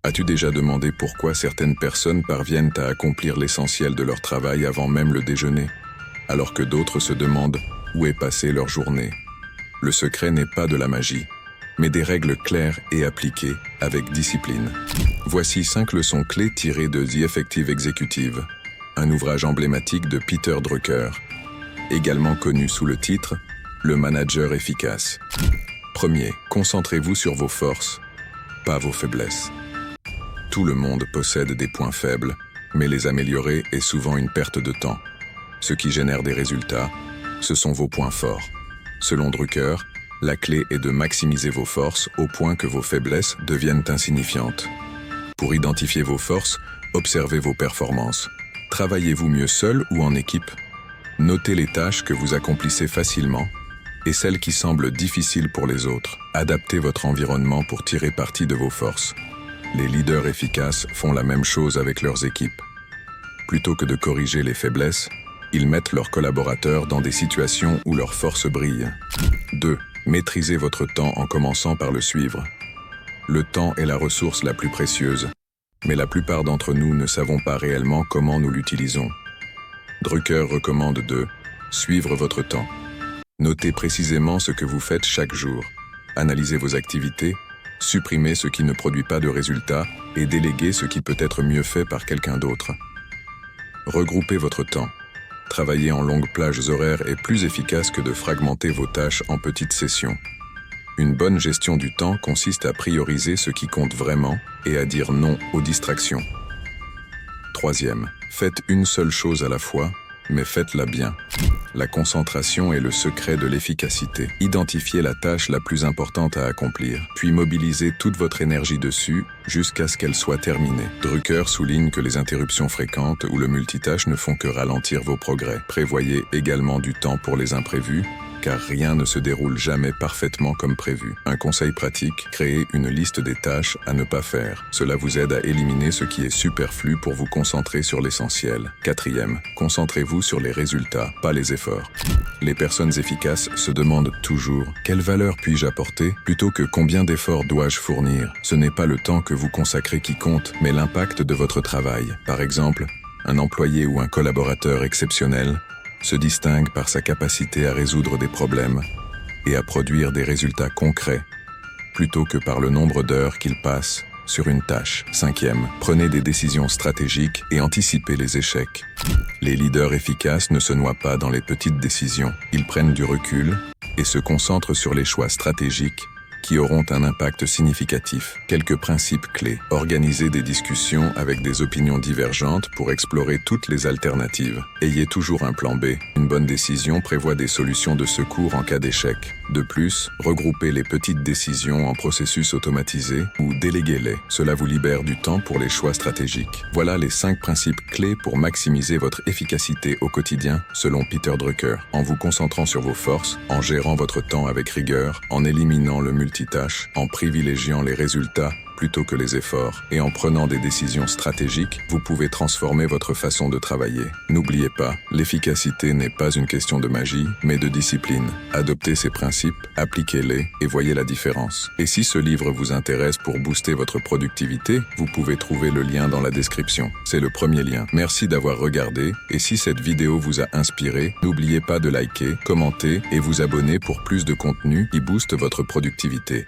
As-tu déjà demandé pourquoi certaines personnes parviennent à accomplir l'essentiel de leur travail avant même le déjeuner, alors que d'autres se demandent où est passée leur journée? Le secret n'est pas de la magie, mais des règles claires et appliquées avec discipline. Voici 5 leçons clés tirées de The Effective Executive, un ouvrage emblématique de Peter Drucker, également connu sous le titre « Le manager efficace ». Premier, concentrez-vous sur vos forces, pas vos faiblesses. Tout le monde possède des points faibles, mais les améliorer est souvent une perte de temps. Ce qui génère des résultats, ce sont vos points forts. Selon Drucker, la clé est de maximiser vos forces au point que vos faiblesses deviennent insignifiantes. Pour identifier vos forces, observez vos performances. Travaillez-vous mieux seul ou en équipe? Notez les tâches que vous accomplissez facilement et celles qui semblent difficiles pour les autres. Adaptez votre environnement pour tirer parti de vos forces. Les leaders efficaces font la même chose avec leurs équipes. Plutôt que de corriger les faiblesses, ils mettent leurs collaborateurs dans des situations où leurs forces brillent. 2. Maîtrisez votre temps en commençant par le suivre. Le temps est la ressource la plus précieuse, mais la plupart d'entre nous ne savons pas réellement comment nous l'utilisons. Drucker recommande de suivre votre temps. Notez précisément ce que vous faites chaque jour. Analysez vos activités, supprimez ce qui ne produit pas de résultats et déléguez ce qui peut être mieux fait par quelqu'un d'autre. Regroupez votre temps. Travailler en longues plages horaires est plus efficace que de fragmenter vos tâches en petites sessions. Une bonne gestion du temps consiste à prioriser ce qui compte vraiment et à dire non aux distractions. Troisième, faites une seule chose à la fois, mais faites-la bien. La concentration est le secret de l'efficacité. Identifiez la tâche la plus importante à accomplir, puis mobilisez toute votre énergie dessus jusqu'à ce qu'elle soit terminée. Drucker souligne que les interruptions fréquentes ou le multitâche ne font que ralentir vos progrès. Prévoyez également du temps pour les imprévus, car rien ne se déroule jamais parfaitement comme prévu. Un conseil pratique, créez une liste des tâches à ne pas faire. Cela vous aide à éliminer ce qui est superflu pour vous concentrer sur l'essentiel. Quatrième, concentrez-vous sur les résultats, pas les efforts. Les personnes efficaces se demandent toujours « Quelle valeur puis-je apporter ?» plutôt que « Combien d'efforts dois-je fournir ?» Ce n'est pas le temps que vous consacrez qui compte, mais l'impact de votre travail. Par exemple, un employé ou un collaborateur exceptionnel se distingue par sa capacité à résoudre des problèmes et à produire des résultats concrets, plutôt que par le nombre d'heures qu'il passe sur une tâche. Cinquième, prenez des décisions stratégiques et anticipez les échecs. Les leaders efficaces ne se noient pas dans les petites décisions. Ils prennent du recul et se concentrent sur les choix stratégiques qui auront un impact significatif. Quelques principes clés. Organisez des discussions avec des opinions divergentes pour explorer toutes les alternatives. Ayez toujours un plan B. Une bonne décision prévoit des solutions de secours en cas d'échec. De plus, regroupez les petites décisions en processus automatisés ou déléguez-les. Cela vous libère du temps pour les choix stratégiques. Voilà les 5 principes clés pour maximiser votre efficacité au quotidien, selon Peter Drucker. En vous concentrant sur vos forces, en gérant votre temps avec rigueur, en éliminant le multitâche, en privilégiant les résultats plutôt que les efforts, et en prenant des décisions stratégiques, vous pouvez transformer votre façon de travailler. N'oubliez pas, l'efficacité n'est pas une question de magie, mais de discipline. Adoptez ces principes, appliquez-les et voyez la différence. Et si ce livre vous intéresse pour booster votre productivité, vous pouvez trouver le lien dans la description. C'est le premier lien. Merci d'avoir regardé, et si cette vidéo vous a inspiré, n'oubliez pas de liker, commenter et vous abonner pour plus de contenu qui booste votre productivité.